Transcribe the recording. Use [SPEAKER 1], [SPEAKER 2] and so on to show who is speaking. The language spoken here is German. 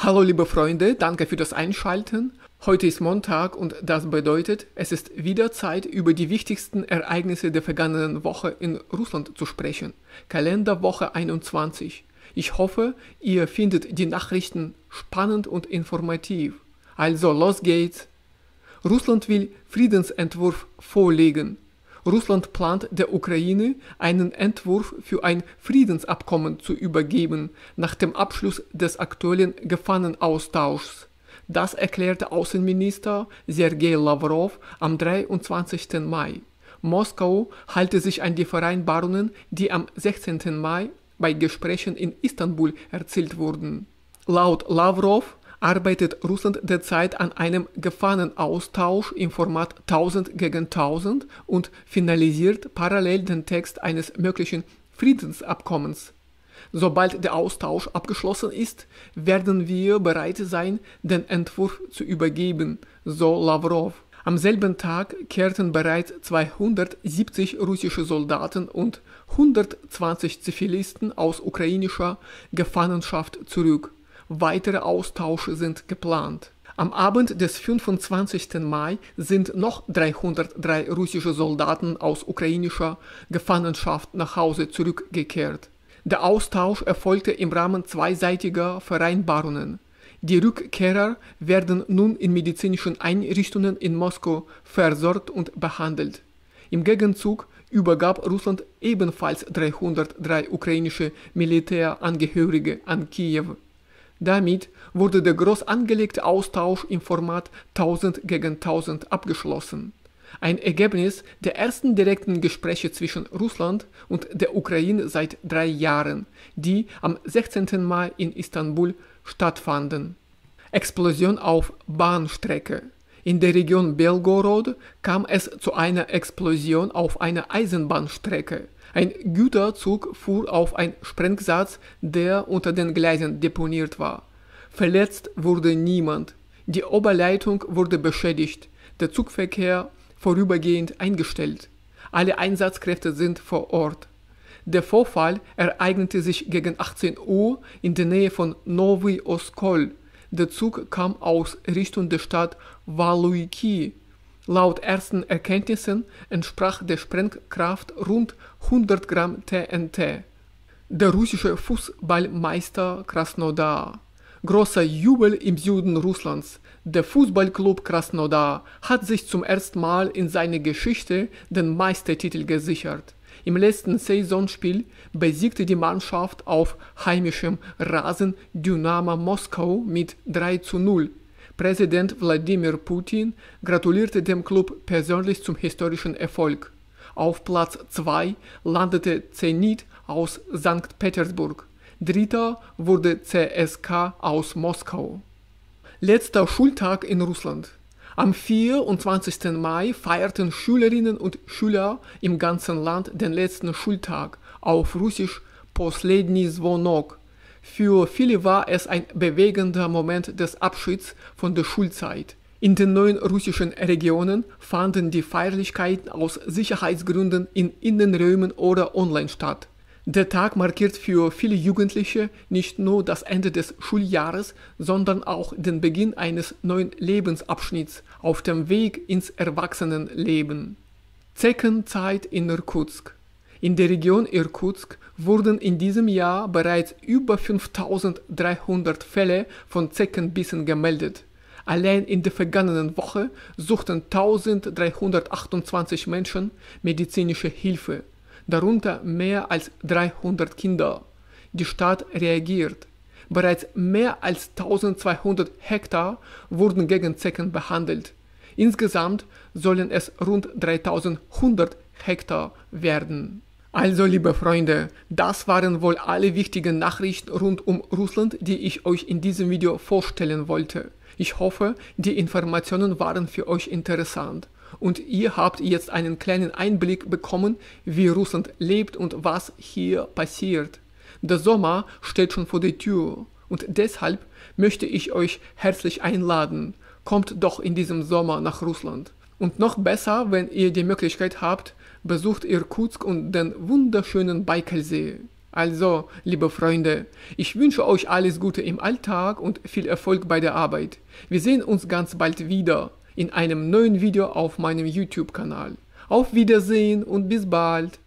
[SPEAKER 1] Hallo liebe Freunde, danke für das Einschalten. Heute ist Montag und das bedeutet, es ist wieder Zeit, über die wichtigsten Ereignisse der vergangenen Woche in Russland zu sprechen. Kalenderwoche 21. Ich hoffe, ihr findet die Nachrichten spannend und informativ. Also los geht's. Russland will Friedensentwurf vorlegen. Russland plant der Ukraine einen Entwurf für ein Friedensabkommen zu übergeben, nach dem Abschluss des aktuellen Gefangenenaustauschs. Das erklärte Außenminister Sergei Lavrov am 23. Mai. Moskau halte sich an die Vereinbarungen, die am 16. Mai bei Gesprächen in Istanbul erzielt wurden. Laut Lavrov arbeitet Russland derzeit an einem Gefangenenaustausch im Format 1000 gegen 1000 und finalisiert parallel den Text eines möglichen Friedensabkommens. Sobald der Austausch abgeschlossen ist, werden wir bereit sein, den Entwurf zu übergeben, so Lavrov. Am selben Tag kehrten bereits 270 russische Soldaten und 120 Zivilisten aus ukrainischer Gefangenschaft zurück. Weitere Austausche sind geplant. Am Abend des 25. Mai sind noch 303 russische Soldaten aus ukrainischer Gefangenschaft nach Hause zurückgekehrt. Der Austausch erfolgte im Rahmen zweiseitiger Vereinbarungen. Die Rückkehrer werden nun in medizinischen Einrichtungen in Moskau versorgt und behandelt. Im Gegenzug übergab Russland ebenfalls 303 ukrainische Militärangehörige an Kiew. Damit wurde der groß angelegte Austausch im Format 1000 gegen 1000 abgeschlossen. Ein Ergebnis der ersten direkten Gespräche zwischen Russland und der Ukraine seit 3 Jahren, die am 16. Mai in Istanbul stattfanden. Explosion auf Bahnstrecke. In der Region Belgorod kam es zu einer Explosion auf einer Eisenbahnstrecke. Ein Güterzug fuhr auf einen Sprengsatz, der unter den Gleisen deponiert war. Verletzt wurde niemand. Die Oberleitung wurde beschädigt. Der Zugverkehr vorübergehend eingestellt. Alle Einsatzkräfte sind vor Ort. Der Vorfall ereignete sich gegen 18 Uhr in der Nähe von Novy Oskol. Der Zug kam aus Richtung der Stadt Waluiki. Laut ersten Erkenntnissen entsprach der Sprengkraft rund 100 Gramm TNT. Der russische Fußballmeister Krasnodar. Großer Jubel im Süden Russlands. Der Fußballclub Krasnodar hat sich zum ersten Mal in seiner Geschichte den Meistertitel gesichert. Im letzten Saisonspiel besiegte die Mannschaft auf heimischem Rasen Dynamo Moskau mit 3:0. Präsident Wladimir Putin gratulierte dem Klub persönlich zum historischen Erfolg. Auf Platz 2 landete Zenit aus St. Petersburg. Dritter wurde CSKA aus Moskau. Letzter Schultag in Russland. Am 24. Mai feierten Schülerinnen und Schüler im ganzen Land den letzten Schultag, auf Russisch Posledny Zvonok. Für viele war es ein bewegender Moment des Abschieds von der Schulzeit. In den 9 russischen Regionen fanden die Feierlichkeiten aus Sicherheitsgründen in Innenräumen oder online statt. Der Tag markiert für viele Jugendliche nicht nur das Ende des Schuljahres, sondern auch den Beginn eines neuen Lebensabschnitts auf dem Weg ins Erwachsenenleben. Zeckenzeit in Irkutsk. In der Region Irkutsk wurden in diesem Jahr bereits über 5300 Fälle von Zeckenbissen gemeldet. Allein in der vergangenen Woche suchten 1328 Menschen medizinische Hilfe, darunter mehr als 300 Kinder. Die Stadt reagiert. Bereits mehr als 1200 Hektar wurden gegen Zecken behandelt. Insgesamt sollen es rund 3100 Hektar werden. Also, liebe Freunde, das waren wohl alle wichtigen Nachrichten rund um Russland, die ich euch in diesem Video vorstellen wollte. Ich hoffe, die Informationen waren für euch interessant und ihr habt jetzt einen kleinen Einblick bekommen, wie Russland lebt und was hier passiert. Der Sommer steht schon vor der Tür und deshalb möchte ich euch herzlich einladen. Kommt doch in diesem Sommer nach Russland. Und noch besser, wenn ihr die Möglichkeit habt, besucht Irkutsk und den wunderschönen Baikalsee. Also, liebe Freunde, ich wünsche euch alles Gute im Alltag und viel Erfolg bei der Arbeit. Wir sehen uns ganz bald wieder in einem neuen Video auf meinem YouTube-Kanal. Auf Wiedersehen und bis bald!